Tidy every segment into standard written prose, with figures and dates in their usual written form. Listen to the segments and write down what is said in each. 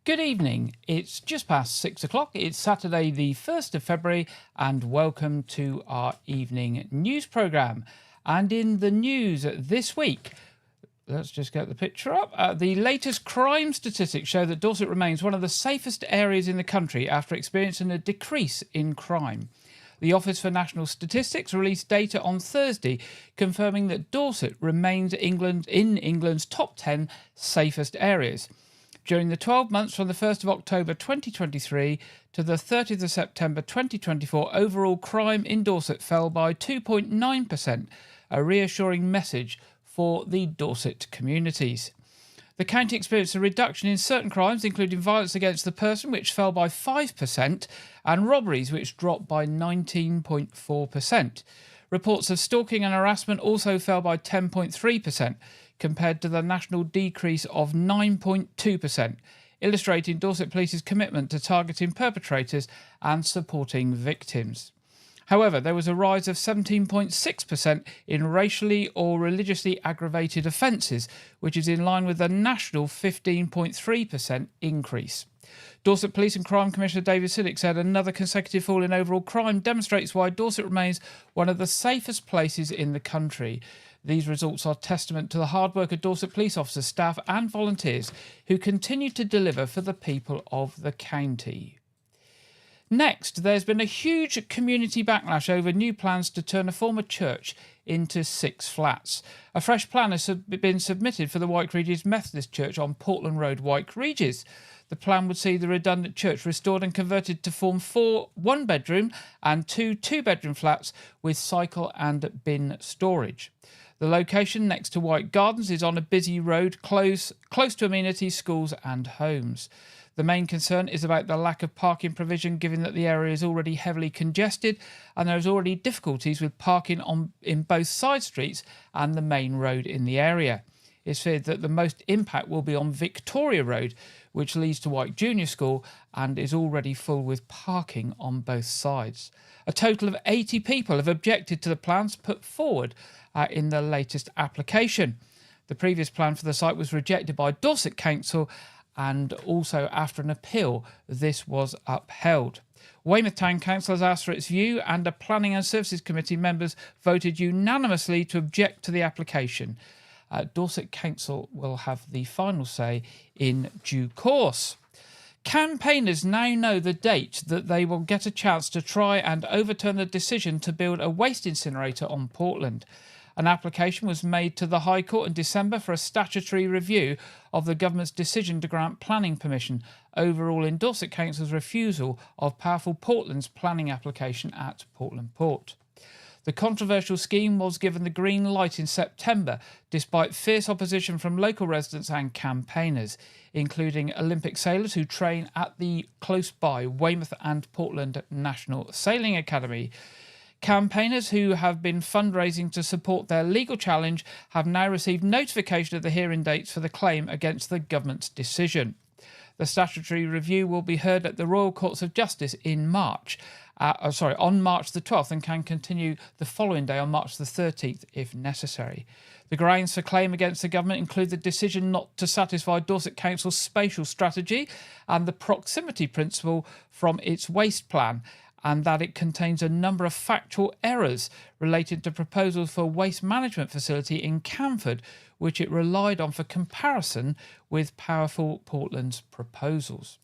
Good evening. It's just past 6 o'clock. It's Saturday, the 1st of February, and welcome to our evening news programme. And in the news this week, let's just get the picture up. The latest crime statistics show that Dorset remains one of the safest areas in the country after experiencing a decrease in crime. The Office for National Statistics released data on Thursday confirming that Dorset remains in England's top 10 safest areas. During the 12 months from the 1st of October 2023 to the 30th of September 2024, overall crime in Dorset fell by 2.9%, a reassuring message for the Dorset communities. The county experienced a reduction in certain crimes, including violence against the person, which fell by 5%, and robberies, which dropped by 19.4%. Reports of stalking and harassment also fell by 10.3%, compared to the national decrease of 9.2%, illustrating Dorset Police's commitment to targeting perpetrators and supporting victims. However, there was a rise of 17.6% in racially or religiously aggravated offences, which is in line with the national 15.3% increase. Dorset Police and Crime Commissioner David Siddick said another consecutive fall in overall crime demonstrates why Dorset remains one of the safest places in the country. These results are testament to the hard work of Dorset police officers, staff and volunteers who continue to deliver for the people of the county. Next, there's been a huge community backlash over new plans to turn a former church into 6 flats. A fresh plan has been submitted for the Wyke Regis Methodist Church on Portland Road, Wyke Regis. The plan would see the redundant church restored and converted to form 4 one-bedroom and 2 two-bedroom flats with cycle and bin storage. The location next to Wyke Gardens is on a busy road close to amenities, schools and homes. The main concern is about the lack of parking provision, given that the area is already heavily congested and there is already difficulties with parking in both side streets and the main road in the area. It's feared that the most impact will be on Victoria Road, which leads to Wyke Junior School and is already full with parking on both sides. A total of 80 people have objected to the plans put forward in the latest application. The previous plan for the site was rejected by Dorset Council, and also after an appeal, this was upheld. Weymouth Town Council has asked for its view, and the Planning and Services Committee members voted unanimously to object to the application. Dorset Council will have the final say in due course. Campaigners now know the date that they will get a chance to try and overturn the decision to build a waste incinerator on Portland. An application was made to the High Court in December for a statutory review of the government's decision to grant planning permission, overruling Dorset Council's refusal of Powerful Portland's planning application at Portland Port. The controversial scheme was given the green light in September, despite fierce opposition from local residents and campaigners, including Olympic sailors who train at the close-by Weymouth and Portland National Sailing Academy. Campaigners who have been fundraising to support their legal challenge have now received notification of the hearing dates for the claim against the government's decision. The statutory review will be heard at the Royal Courts of Justice on March the 12th, and can continue the following day on March the 13th if necessary. The grounds for claim against the government include the decision not to satisfy Dorset Council's spatial strategy and the proximity principle from its waste plan, and that it contains a number of factual errors related to proposals for a waste management facility in Camford, which it relied on for comparison with Powerful Portland's proposals.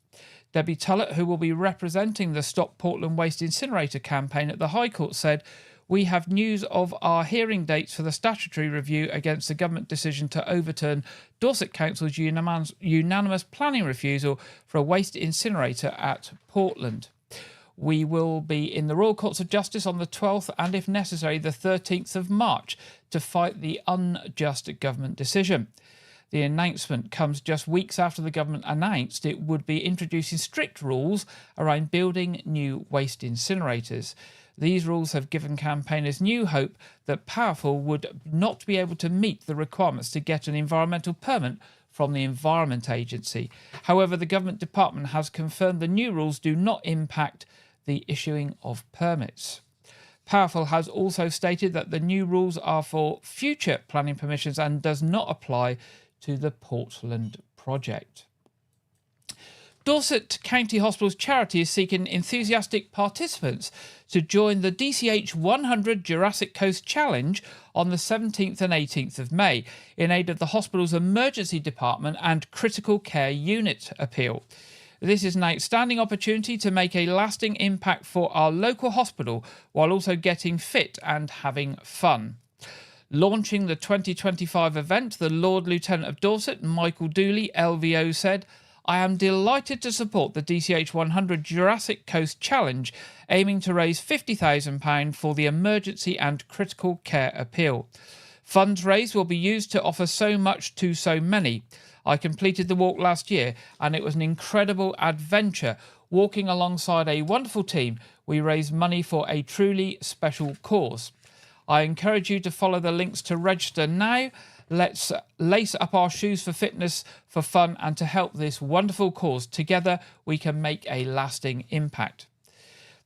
Debbie Tullett, who will be representing the Stop Portland Waste Incinerator campaign at the High Court, said, "We have news of our hearing dates for the statutory review against the government decision to overturn Dorset Council's unanimous planning refusal for a waste incinerator at Portland. We will be in the Royal Courts of Justice on the 12th and, if necessary, the 13th of March to fight the unjust government decision." The announcement comes just weeks after the government announced it would be introducing strict rules around building new waste incinerators. These rules have given campaigners new hope that Powerful would not be able to meet the requirements to get an environmental permit from the Environment Agency. However, the government department has confirmed the new rules do not impact the issuing of permits. Powerful has also stated that the new rules are for future planning permissions and does not apply to the Portland project. Dorset County Hospital's charity is seeking enthusiastic participants to join the DCH 100 Jurassic Coast Challenge on the 17th and 18th of May in aid of the hospital's emergency department and critical care unit appeal. This is an outstanding opportunity to make a lasting impact for our local hospital while also getting fit and having fun. Launching the 2025 event, the Lord Lieutenant of Dorset, Michael Dooley, LVO, said, "I am delighted to support the DCH 100 Jurassic Coast Challenge, aiming to raise £50,000 for the emergency and critical care appeal. Funds raised will be used to offer so much to so many. I completed the walk last year and it was an incredible adventure. Walking alongside a wonderful team, we raised money for a truly special cause. I encourage you to follow the links to register now. Let's lace up our shoes for fitness, for fun, and to help this wonderful cause. Together, we can make a lasting impact."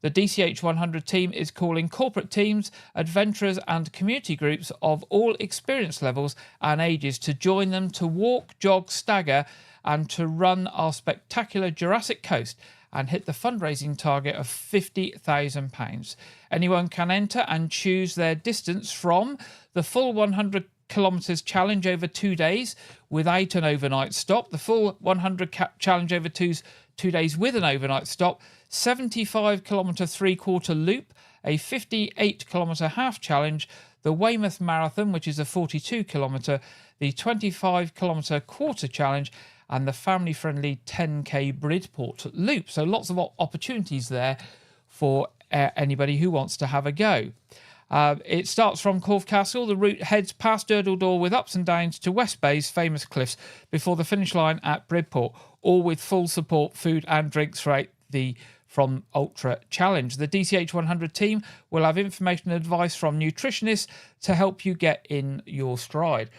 The DCH 100 team is calling corporate teams, adventurers, and community groups of all experience levels and ages to join them to walk, jog, stagger, and to run our spectacular Jurassic Coast and hit the fundraising target of £50,000. Anyone can enter and choose their distance from the full 100 kilometres challenge over 2 days without an overnight stop, the full 100 challenge over 2 days with an overnight stop, 75 kilometre 3/4 loop, a 58 kilometre half challenge, the Weymouth Marathon, which is a 42 kilometre, the 25 kilometre quarter challenge, and the family-friendly 10k Bridport loop. So lots of opportunities there for anybody who wants to have a go. It starts from Corfe Castle. The route heads past Durdledore with ups and downs to West Bay's famous cliffs before the finish line at Bridport, all with full support, food and drinks throughout the From Ultra Challenge. The DCH 100 team will have information and advice from nutritionists to help you get in your stride.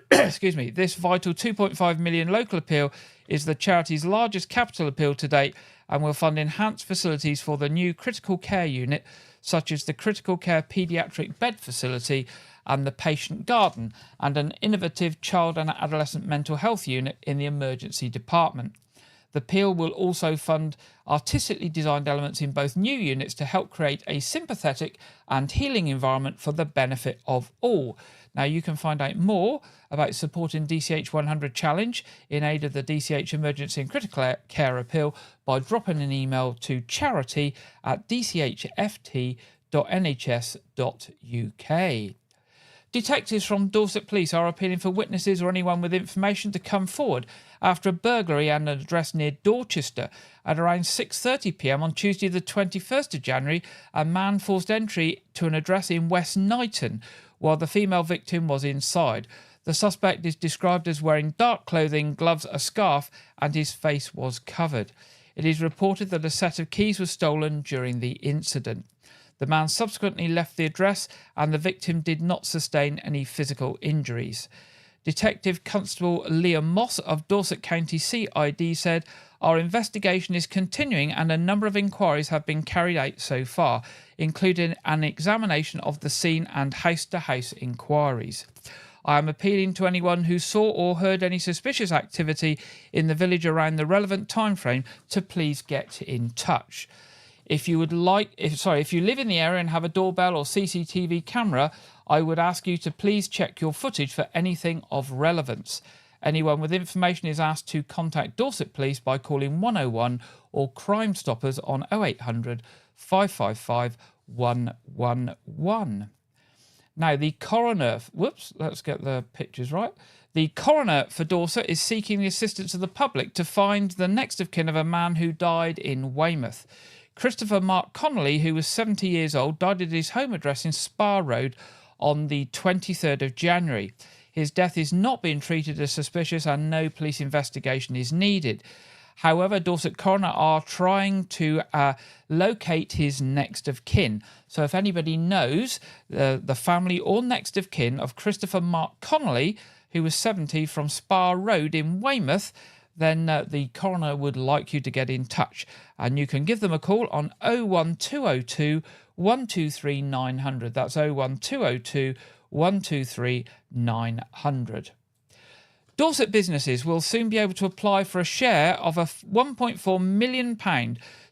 Excuse me. This vital 2.5 million local appeal is the charity's largest capital appeal to date and will fund enhanced facilities for the new critical care unit, such as the critical care paediatric bed facility and the patient garden, and an innovative child and adolescent mental health unit in the emergency department. The appeal will also fund artistically designed elements in both new units to help create a sympathetic and healing environment for the benefit of all. Now, you can find out more about supporting DCH 100 Challenge in aid of the DCH Emergency and Critical Care Appeal by dropping an email to charity@dchft.nhs.uk. Detectives from Dorset Police are appealing for witnesses or anyone with information to come forward after a burglary at an address near Dorchester. At around 6:30 p.m. on Tuesday the 21st of January, a man forced entry to an address in West Knighton while the female victim was inside. The suspect is described as wearing dark clothing, gloves, a scarf, and his face was covered. It is reported that a set of keys was stolen during the incident. The man subsequently left the address and the victim did not sustain any physical injuries. Detective Constable Liam Moss of Dorset County CID said, "Our investigation is continuing and a number of inquiries have been carried out so far, including an examination of the scene and house-to-house inquiries. I am appealing to anyone who saw or heard any suspicious activity in the village around the relevant timeframe to please get in touch. If you live in the area and have a doorbell or CCTV camera, I would ask you to please check your footage for anything of relevance. Anyone with information is asked to contact Dorset Police by calling 101 or Crime Stoppers on 0800 555 111. Now, the coroner... let's get the pictures right. The coroner for Dorset is seeking the assistance of the public to find the next of kin of a man who died in Weymouth. Christopher Mark Connolly, who was 70 years old, died at his home address in Spa Road on the 23rd of January. His death is not being treated as suspicious and no police investigation is needed. However, Dorset Coroner are trying to locate his next of kin. So if anybody knows the family or next of kin of Christopher Mark Connolly, who was 70 from Spa Road in Weymouth, then the coroner would like you to get in touch. And you can give them a call on 01202 123 900. That's 01202 123 900. Dorset businesses will soon be able to apply for a share of a £1.4 million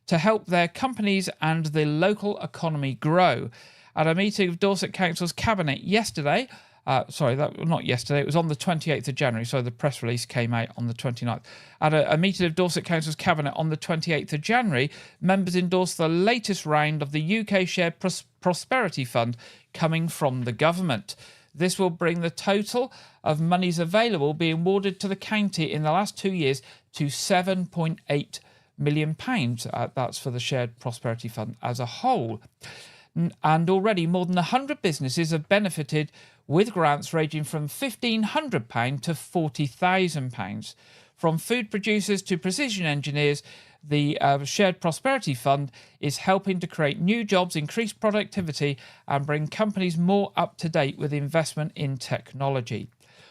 to help their companies and the local economy grow. At a meeting of Dorset Council's Cabinet yesterday, not yesterday, it was on the 28th of January, so the press release came out on the 29th. At a meeting of Dorset Council's Cabinet on the 28th of January, members endorsed the latest round of the UK Shared Prosperity Fund coming from the government. This will bring the total of monies available being awarded to the county in the last 2 years to £7.8 million. That's for the Shared Prosperity Fund as a whole. And already more than 100 businesses have benefited with grants ranging from £1,500 to £40,000. From food producers to precision engineers, the Shared Prosperity Fund is helping to create new jobs, increase productivity and bring companies more up to date with investment in technology.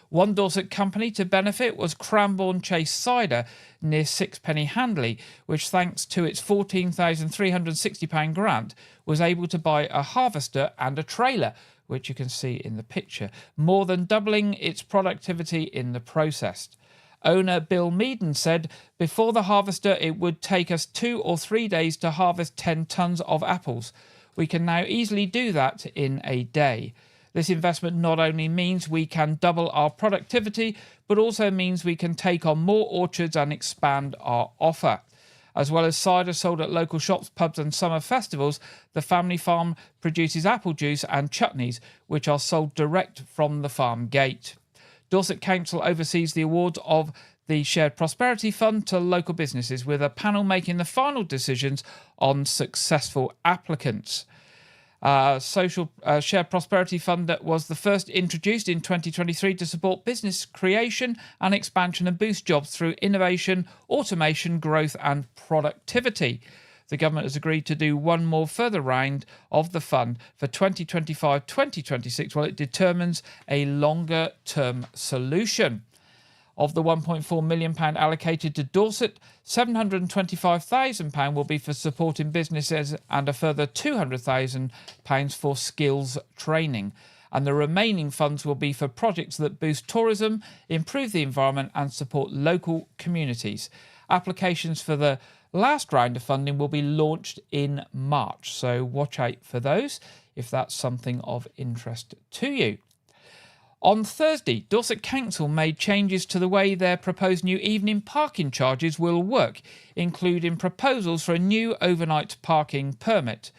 One Dorset company to benefit was Cranbourne Chase Cider near Sixpenny Handley, which thanks to its £14,360 grant was able to buy a harvester and a trailer, which you can see in the picture, more than doubling its productivity in the process. Owner Bill Meaden said, "Before the harvester, it would take us 2 or 3 days to harvest 10 tonnes of apples. We can now easily do that in a day. This investment not only means we can double our productivity, but also means we can take on more orchards and expand our offer." As well as cider sold at local shops, pubs and summer festivals, the family farm produces apple juice and chutneys, which are sold direct from the farm gate. Dorset Council oversees the awards of the Shared Prosperity Fund to local businesses, with a panel making the final decisions on successful applicants. Shared Prosperity Fund that was the first introduced in 2023 to support business creation and expansion and boost jobs through innovation, automation, growth and productivity. The government has agreed to do one more further round of the fund for 2025-2026 while it determines a longer-term solution. Of the £1.4 million allocated to Dorset, £725,000 will be for supporting businesses and a further £200,000 for skills training. And the remaining funds will be for projects that boost tourism, improve the environment and support local communities. Applications for the last round of funding will be launched in March, so watch out for those if that's something of interest to you. On Thursday, Dorset Council made changes to the way their proposed new evening parking charges will work, including proposals for a new overnight parking permit.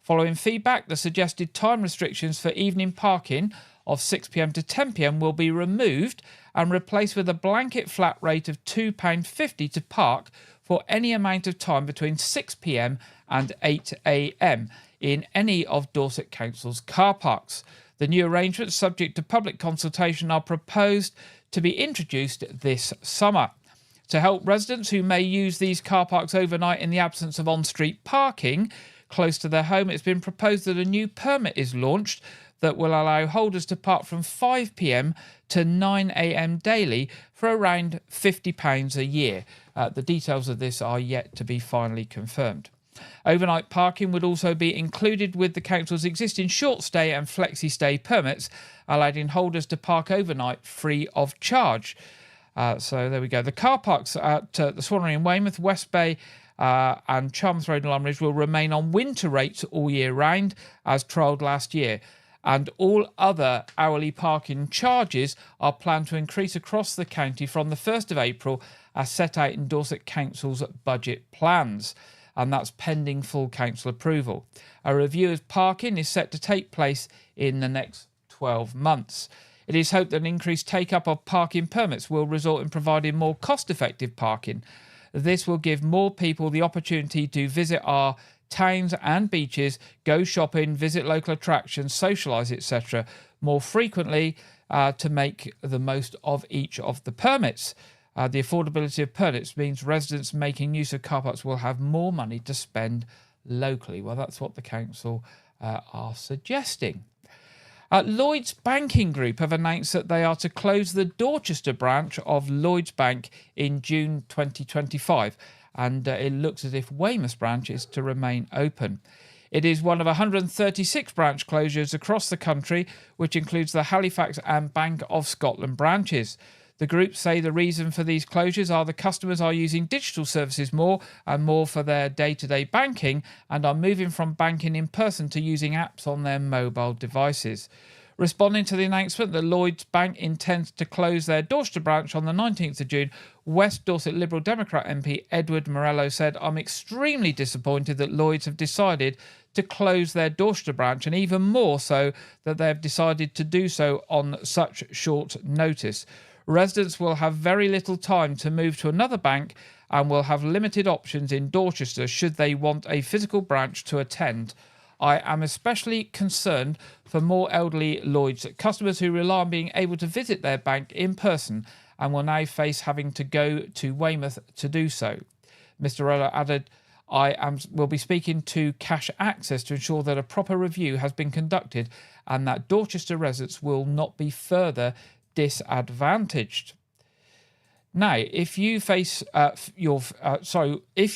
Following feedback, the suggested time restrictions for evening parking of 6 p.m. to 10 p.m. will be removed and replaced with a blanket flat rate of £2.50 to park for any amount of time between 6 p.m. and 8 a.m. in any of Dorset Council's car parks. The new arrangements, subject to public consultation, are proposed to be introduced this summer. To help residents who may use these car parks overnight in the absence of on-street parking close to their home, it's been proposed that a new permit is launched that will allow holders to park from 5 p.m. to 9 a.m. daily for around £50 a year. The details of this are yet to be finally confirmed. Overnight parking would also be included with the council's existing short stay and flexi stay permits, allowing holders to park overnight free of charge. So there we go. The car parks at the Swannery in Weymouth, West Bay and Chalmers Road in Longridge will remain on winter rates all year round, as trialled last year. And all other hourly parking charges are planned to increase across the county from the 1st of April, as set out in Dorset Council's budget plans. And that's pending full council approval. A review of parking is set to take place in the next 12 months. It is hoped that an increased take-up of parking permits will result in providing more cost-effective parking. This will give more people the opportunity to visit our towns and beaches, go shopping, visit local attractions, socialise, etc. more frequently to make the most of each of the permits. The affordability of permits means residents making use of car parks will have more money to spend locally. Well, that's what the council are suggesting. Lloyds Banking Group have announced that they are to close the Dorchester branch of Lloyds Bank in June 2025, and it looks as if Weymouth branch is to remain open. It is one of 136 branch closures across the country, which includes the Halifax and Bank of Scotland branches. The group say the reason for these closures are the customers are using digital services more and more for their day-to-day banking and are moving from banking in person to using apps on their mobile devices. Responding to the announcement that Lloyds Bank intends to close their Dorchester branch on the 19th of June, West Dorset Liberal Democrat MP Edward Morello said, "I'm extremely disappointed that Lloyds have decided to close their Dorchester branch, and even more so that they have decided to do so on such short notice. Residents will have very little time to move to another bank and will have limited options in Dorchester should they want a physical branch to attend. I am especially concerned for more elderly Lloyds customers who rely on being able to visit their bank in person and will now face having to go to Weymouth to do so." Mr. Morello added, will be speaking to Cash Access to ensure that a proper review has been conducted and that Dorchester residents will not be further disadvantaged." Now, if you if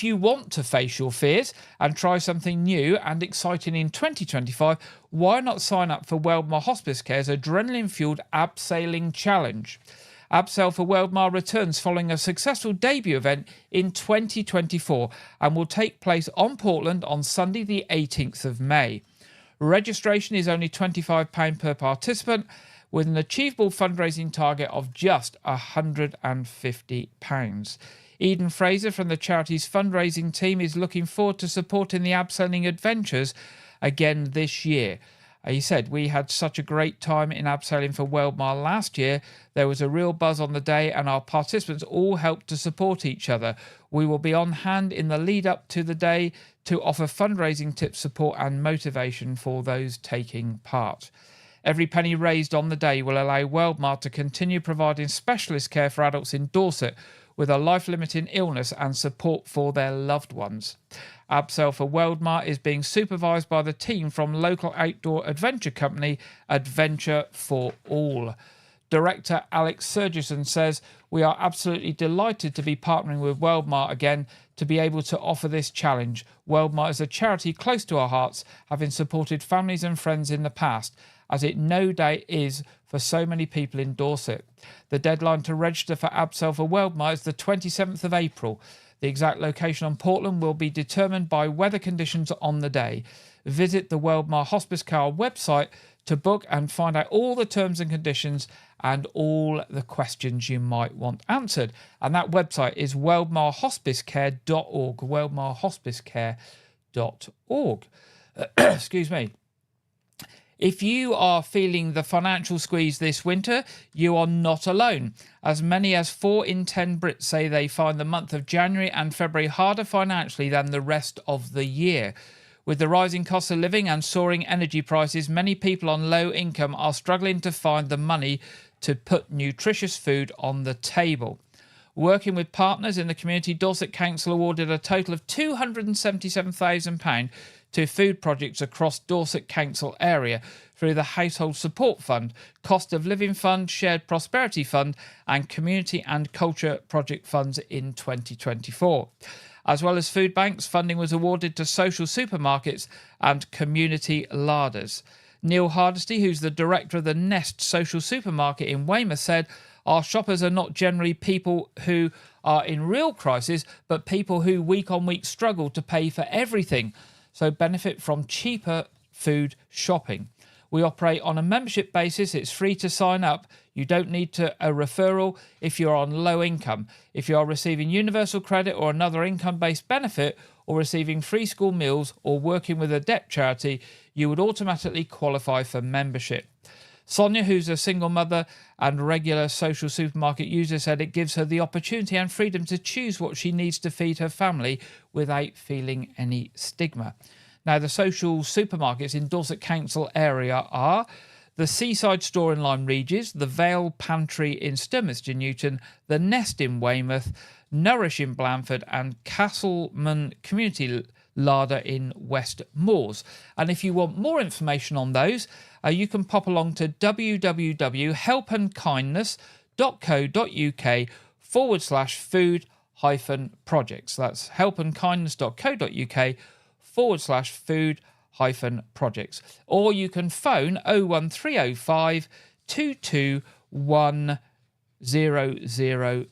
you want to face your fears and try something new and exciting in 2025, why not sign up for Weldmar Hospice Care's adrenaline-fueled abseiling challenge? Abseil for Weldmar returns following a successful debut event in 2024 and will take place on Portland on Sunday the 18th of May. Registration is only £25 per participant, with an achievable fundraising target of just £150. Eden Fraser from the charity's fundraising team is looking forward to supporting the abseiling adventures again this year. He said, "We had such a great time in abseiling for Weldmar last year. There was a real buzz on the day and our participants all helped to support each other. We will be on hand in the lead up to the day to offer fundraising tips, support and motivation for those taking part. Every penny raised on the day will allow Weldmar to continue providing specialist care for adults in Dorset with a life-limiting illness and support for their loved ones." Abseil for Weldmar is being supervised by the team from local outdoor adventure company Adventure for All. Director Alex Sergison says, "We are absolutely delighted to be partnering with Weldmar again to be able to offer this challenge. Weldmar is a charity close to our hearts, having supported families and friends in the past, as it no doubt is for so many people in Dorset. The deadline to register for Abseil for Weldmar is the 27th of April. The exact location on Portland will be determined by weather conditions on the day. Visit the Weldmar Hospice Care website to book and find out all the terms and conditions and all the questions you might want answered." And that website is weldmarhospicecare.org, weldmarhospicecare.org. Excuse me. If you are feeling the financial squeeze this winter, you are not alone. As many as 4 in 10 Brits say they find the month of January and February harder financially than the rest of the year. With the rising cost of living and soaring energy prices, many people on low income are struggling to find the money to put nutritious food on the table. Working with partners in the community, Dorset Council awarded a total of £277,000 to food projects across Dorset Council area through the Household Support Fund, Cost of Living Fund, Shared Prosperity Fund and Community and Culture Project Funds in 2024. As well as food banks, funding was awarded to social supermarkets and community larders. Neil Hardesty, who's the director of the Nest Social Supermarket in Weymouth, said, "Our shoppers are not generally people who are in real crisis, but people who week on week struggle to pay for everything, so benefit from cheaper food shopping. We operate on a membership basis. It's free to sign up. You don't need a referral if you're on low income. If you are receiving universal credit or another income-based benefit, or receiving free school meals or working with a debt charity, you would automatically qualify for membership." Sonia, who's a single mother and regular social supermarket user, said it gives her the opportunity and freedom to choose what she needs to feed her family without feeling any stigma. Now, the social supermarkets in Dorset Council area are the Seaside Store in Lyme Regis, the Vale Pantry in Sturminster Newton, the Nest in Weymouth, Nourish in Blandford and Castleman Community Larder in West Moors. And if you want more information on those, you can pop along to www.helpandkindness.co.uk/food-projects. That's helpandkindness.co.uk/food-projects. Or you can phone 01305 221 There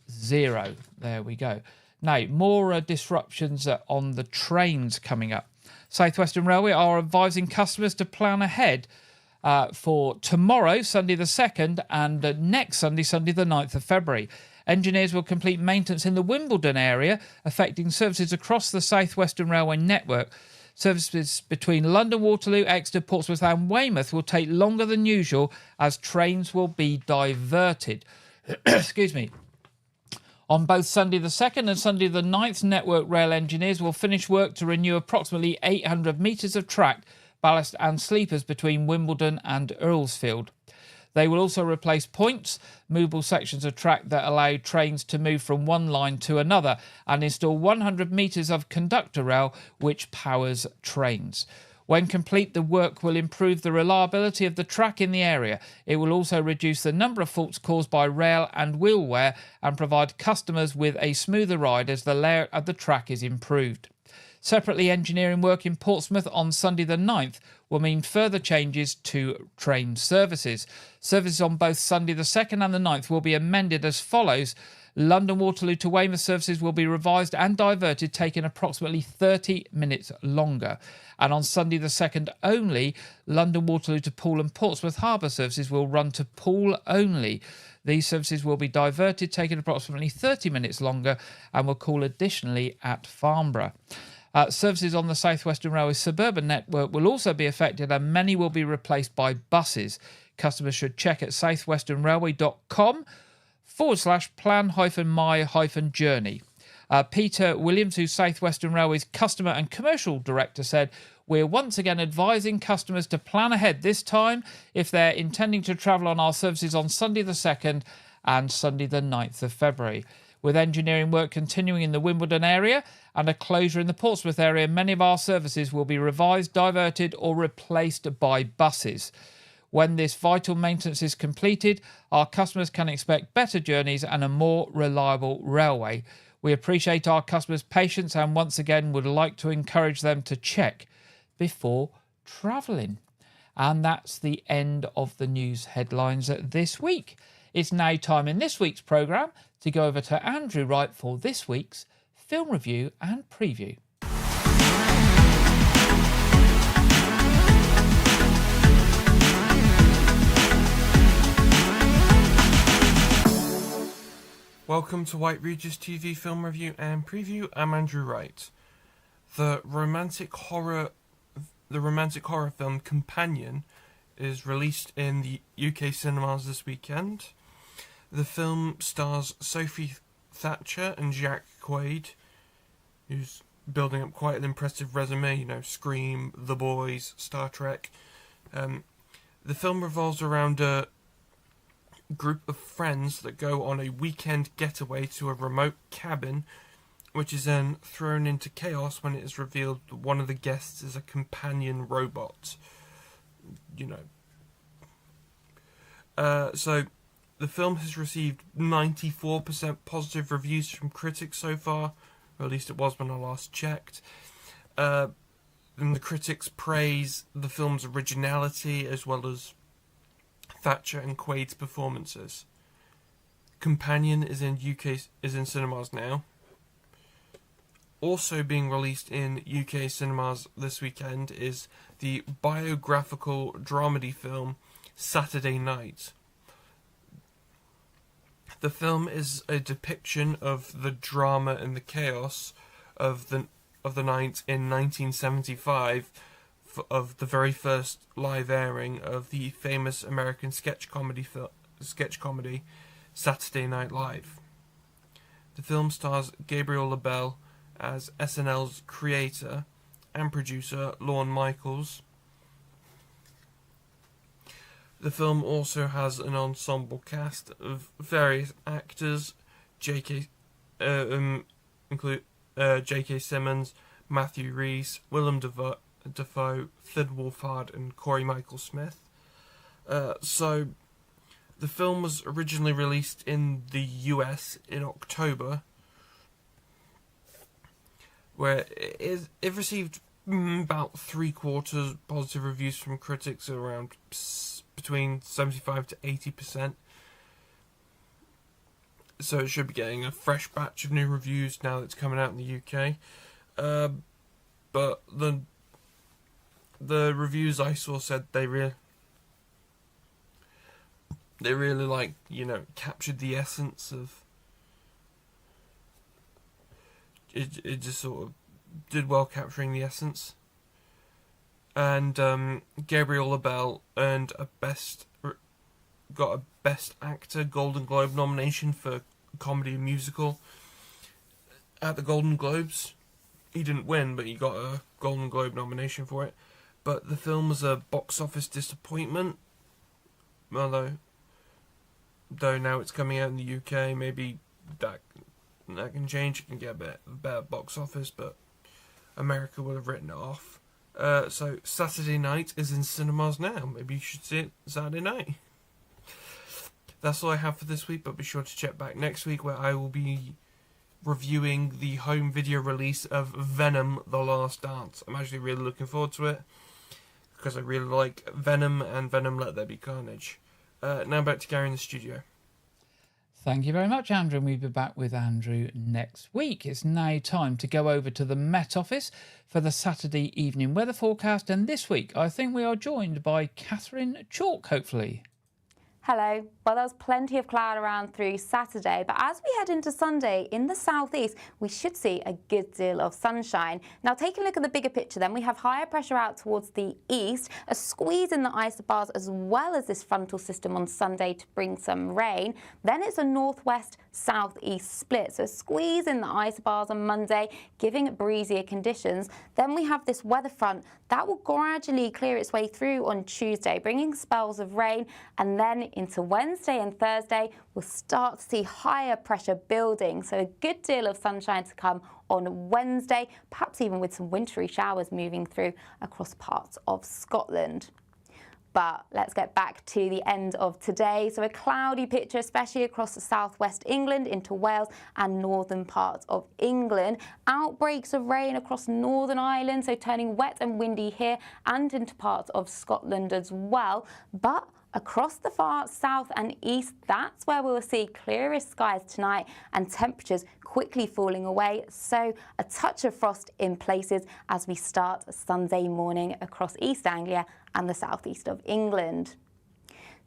we go. Now, more disruptions on the trains coming up. South Western Railway are advising customers to plan ahead for tomorrow, Sunday the 2nd, and next Sunday, Sunday the 9th of February. Engineers will complete maintenance in the Wimbledon area, affecting services across the South Western Railway network. Services between London, Waterloo, Exeter, Portsmouth and Weymouth will take longer than usual as trains will be diverted. Excuse me. On both Sunday the 2nd and Sunday the 9th, Network Rail engineers will finish work to renew approximately 800 metres of track, ballast and sleepers between Wimbledon and Earlsfield. They will also replace points, movable sections of track that allow trains to move from one line to another, and install 100 metres of conductor rail which powers trains. When complete, the work will improve the reliability of the track in the area. It will also reduce the number of faults caused by rail and wheel wear and provide customers with a smoother ride as the layout of the track is improved. Separately, engineering work in Portsmouth on Sunday the 9th will mean further changes to train services. Services on both Sunday the 2nd and the 9th will be amended as follows. London Waterloo to Weymouth services will be revised and diverted, taking approximately 30 minutes longer. And on Sunday the 2nd only, London Waterloo to Poole and Portsmouth Harbour services will run to Poole only. These services will be diverted, taking approximately 30 minutes longer, and will call additionally at Farnborough. Services on the South Western Railway suburban network will also be affected, and many will be replaced by buses. Customers should check at southwesternrailway.com/plan-my-journey. Peter Williams, who's South Western Railway's Customer and Commercial Director, said, "We're once again advising customers to plan ahead this time if they're intending to travel on our services on Sunday the 2nd and Sunday the 9th of February. With engineering work continuing in the Wimbledon area and a closure in the Portsmouth area, many of our services will be revised, diverted or replaced by buses. When this vital maintenance is completed, our customers can expect better journeys and a more reliable railway. We appreciate our customers' patience and once again would like to encourage them to check before travelling." And that's the end of the news headlines this week. It's now time in this week's programme to go over to Andrew Wright for this week's film review and preview. Welcome to White Regis TV film review and preview. I'm Andrew Wright. The romantic horror film Companion is released in the UK cinemas this weekend. The film stars Sophie Thatcher and Jack Quaid, who's building up quite an impressive resume, Scream, The Boys, Star Trek. The film revolves around a group of friends that go on a weekend getaway to a remote cabin, which is then thrown into chaos when it is revealed that one of the guests is a companion robot. So the film has received 94% positive reviews from critics so far, or at least it was when I last checked. And the critics praise the film's originality as well as Thatcher and Quaid's performances. Companion is in cinemas now. Also being released in UK cinemas this weekend is the biographical dramedy film Saturday Night. The film is a depiction of the drama and the chaos of the night in 1975, of the very first live airing of the famous American sketch comedy Saturday Night Live. The film stars Gabriel LaBelle as SNL's creator and producer Lorne Michaels. The film also has an ensemble cast of various actors, include J.K. Simmons, Matthew Rhys, Willem Dafoe, Finn Wolfhard, and Corey Michael Smith. So, the film was originally released in the US in October, where it received about 3/4 positive reviews from critics, around between 75 to 80%. so it should be getting a fresh batch of new reviews now that it's coming out in the UK. But the reviews I saw said they really like, captured the essence of it. It just sort of did well capturing the essence. And Gabriel LaBelle earned got a Best Actor Golden Globe nomination for comedy and musical at the Golden Globes. He didn't win, but he got a Golden Globe nomination for it. But the film was a box office disappointment. Although now it's coming out in the UK, maybe that can change. It can get a better box office, but America would have written it off. So Saturday night is in cinemas now. Maybe you should see it Saturday night. That's all I have for this week, but be sure to check back next week where I will be reviewing the home video release of Venom: The Last Dance. I'm actually really looking forward to it because I really like Venom and Venom Let There Be Carnage. Now back to Gary in the studio. Thank you very much, Andrew, and we'll be back with Andrew next week. It's now time to go over to the Met Office for the Saturday evening weather forecast, and this week I think we are joined by Catherine Chalk, hopefully. Hello. Well, there's plenty of cloud around through Saturday, but as we head into Sunday in the southeast, we should see a good deal of sunshine. Now, take a look at the bigger picture then. We have higher pressure out towards the east, a squeeze in the isobars as well as this frontal system on Sunday to bring some rain. Then it's a northwest southeast split, so a squeeze in the isobars on Monday, giving breezier conditions. Then we have this weather front that will gradually clear its way through on Tuesday, bringing spells of rain, and then into Wednesday and Thursday, we'll start to see higher pressure building. So a good deal of sunshine to come on Wednesday, perhaps even with some wintry showers moving through across parts of Scotland. But let's get back to the end of today. So a cloudy picture, especially across southwest England into Wales and northern parts of England. Outbreaks of rain across Northern Ireland, so turning wet and windy here and into parts of Scotland as well. But across the far south and east, that's where we'll see clearest skies tonight and temperatures quickly falling away. So a touch of frost in places as we start Sunday morning across East Anglia and the southeast of England.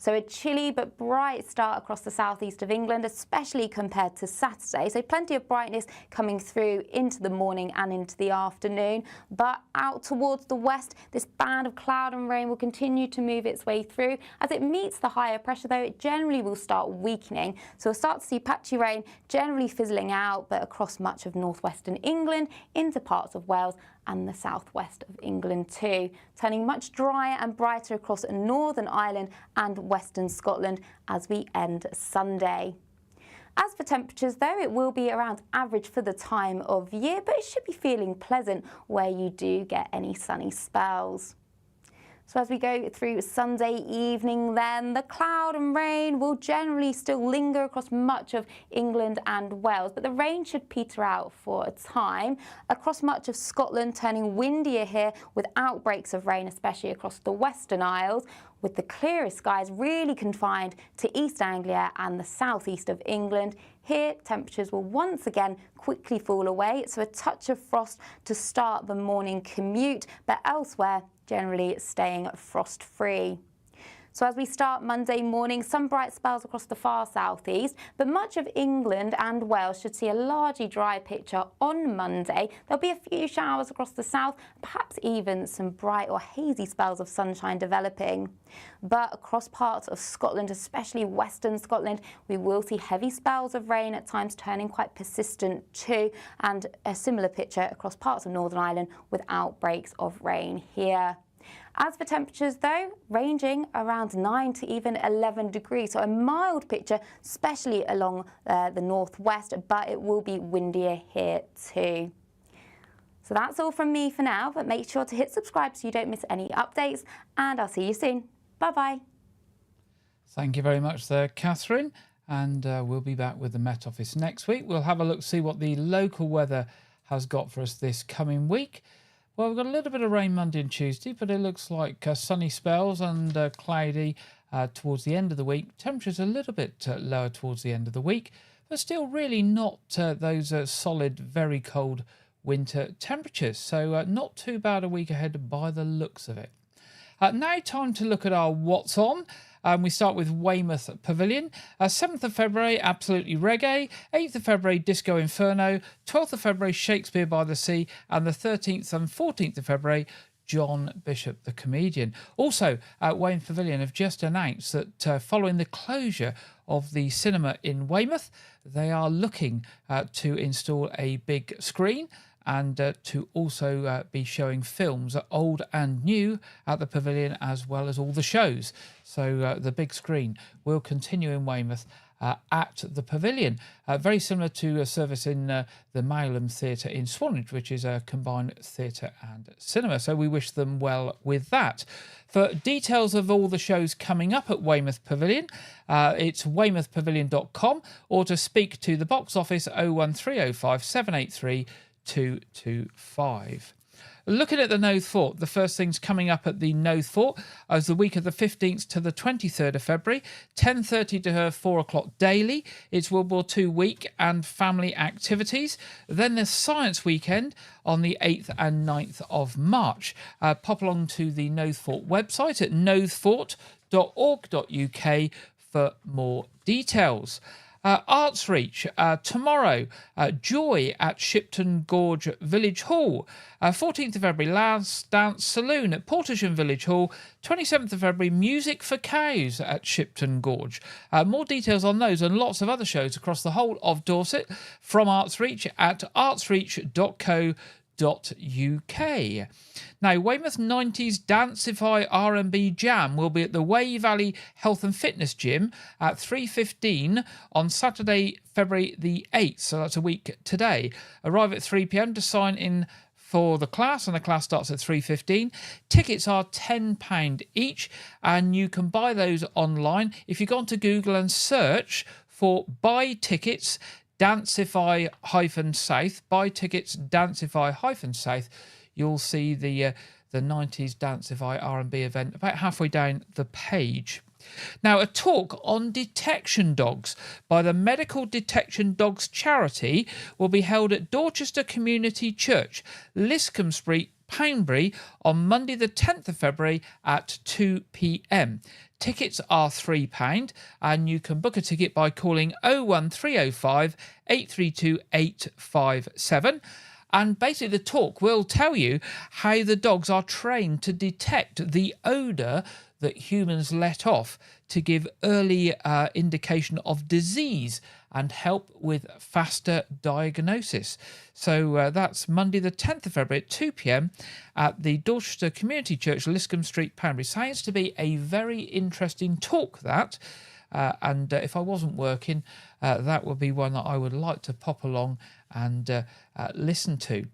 So a chilly but bright start across the southeast of England, especially compared to Saturday. So plenty of brightness coming through into the morning and into the afternoon. But out towards the west, this band of cloud and rain will continue to move its way through. As it meets the higher pressure, though, it generally will start weakening. So we'll start to see patchy rain generally fizzling out, but across much of northwestern England, into parts of Wales and the southwest of England too, turning much drier and brighter across Northern Ireland and western Scotland as we end Sunday. As for temperatures, though, it will be around average for the time of year, but it should be feeling pleasant where you do get any sunny spells. So as we go through Sunday evening then, the cloud and rain will generally still linger across much of England and Wales, but the rain should peter out for a time. Across much of Scotland, turning windier here with outbreaks of rain, especially across the Western Isles, with the clearest skies really confined to East Anglia and the southeast of England. Here, temperatures will once again quickly fall away, so a touch of frost to start the morning commute, but elsewhere, generally staying frost-free. So as we start Monday morning, some bright spells across the far southeast, but much of England and Wales should see a largely dry picture on Monday. There'll be a few showers across the south, perhaps even some bright or hazy spells of sunshine developing. But across parts of Scotland, especially western Scotland, we will see heavy spells of rain, at times turning quite persistent too, and a similar picture across parts of Northern Ireland with outbreaks of rain here. As for temperatures, though, ranging around 9 to even 11 degrees, so a mild picture, especially along the northwest, but it will be windier here too. So that's all from me for now, but make sure to hit subscribe so you don't miss any updates, and I'll see you soon. Bye-bye. Thank you very much there, Catherine, and we'll be back with the Met Office next week. We'll have a look, see what the local weather has got for us this coming week. Well, we've got a little bit of rain Monday and Tuesday, but it looks like sunny spells and cloudy towards the end of the week. Temperatures a little bit lower towards the end of the week. but still really not those solid, very cold winter temperatures. So not too bad a week ahead by the looks of it. Now time to look at our What's On. We start with Weymouth Pavilion. 7th of February, Absolutely Reggae. 8th of February, Disco Inferno. 12th of February, Shakespeare by the Sea. And the 13th and 14th of February, John Bishop, the comedian. Also, Weymouth Pavilion have just announced that following the closure of the cinema in Weymouth, they are looking to install a big screen and to also be showing films, old and new, at the pavilion, as well as all the shows. So the big screen will continue in Weymouth at the pavilion. Very similar to a service in the Malham Theatre in Swanage, which is a combined theatre and cinema. So we wish them well with that. For details of all the shows coming up at Weymouth Pavilion, it's weymouthpavilion.com, or to speak to the box office 01305 783 225. Looking at the Knowth Fort, the first things coming up at the Knowth Fort is the week of the 15th to the 23rd of February, 10:30 to 4 o'clock daily. It's World War II week and family activities. Then the Science Weekend on the 8th and 9th of March. Pop along to the Knowth Fort website at knowthfort.org.uk for more details. Arts Reach tomorrow, Joy at Shipton Gorge Village Hall. 14th of February, Last Dance Saloon at Portersham Village Hall. 27th of February, Music for Cows at Shipton Gorge. More details on those and lots of other shows across the whole of Dorset from Arts Reach at artsreach.co.uk. Now, Weymouth 90s Dancify R&B Jam will be at the Wey Valley Health and Fitness Gym at 3:15 on Saturday, February the 8th, so that's a week today. Arrive at 3 p.m. to sign in for the class, and the class starts at 3:15. Tickets are £10 each, and you can buy those online. If you go onto Google and search for Buy Tickets Dancify-South, Buy Tickets Dancify-South, you'll see the 90s Dancify R&B event about halfway down the page. Now, a talk on detection dogs by the Medical Detection Dogs charity will be held at Dorchester Community Church, Liscombe Street, Poundbury, on Monday the 10th of February at 2 p.m. Tickets are £3, and you can book a ticket by calling 01305 832 857. And basically the talk will tell you how the dogs are trained to detect the odour that humans let off to give early indication of disease and help with faster diagnosis. So that's Monday the 10th of February at 2 p.m. at the Dorchester Community Church, Liscombe Street, Poundbury. Sounds to be a very interesting talk, that. And if I wasn't working, that would be one that I would like to pop along and listen to.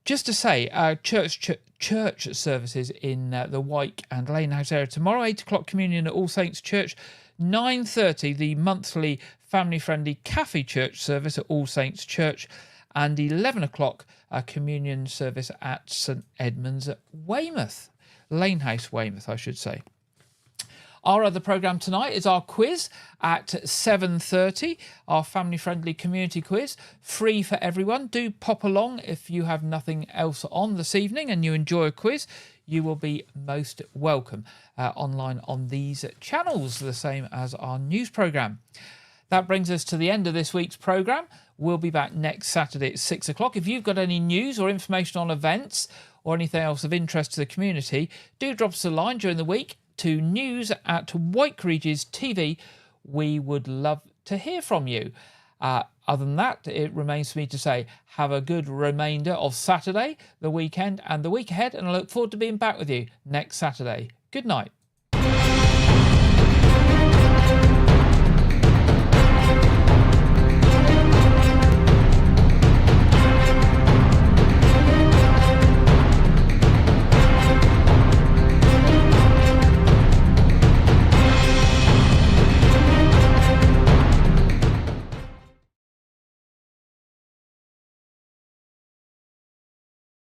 Just to say, church services in the Wyke and Lanehouse area tomorrow, 8 o'clock communion at All Saints Church, 9:30 the monthly family-friendly Cafe Church service at All Saints Church, and 11 o'clock a communion service at St Edmunds at Weymouth, Lanehouse Weymouth, I should say. Our other programme tonight is our quiz at 7:30, our family-friendly community quiz, free for everyone. Do pop along if you have nothing else on this evening and you enjoy a quiz. You will be most welcome online on these channels, the same as our news programme. That brings us to the end of this week's programme. We'll be back next Saturday at 6 o'clock. If you've got any news or information on events or anything else of interest to the community, do drop us a line during the week to news@Wyke Regis TV. We would love to hear from you. Other than that, it remains for me to say have a good remainder of Saturday, the weekend and the week ahead, and I look forward to being back with you next Saturday. Good night.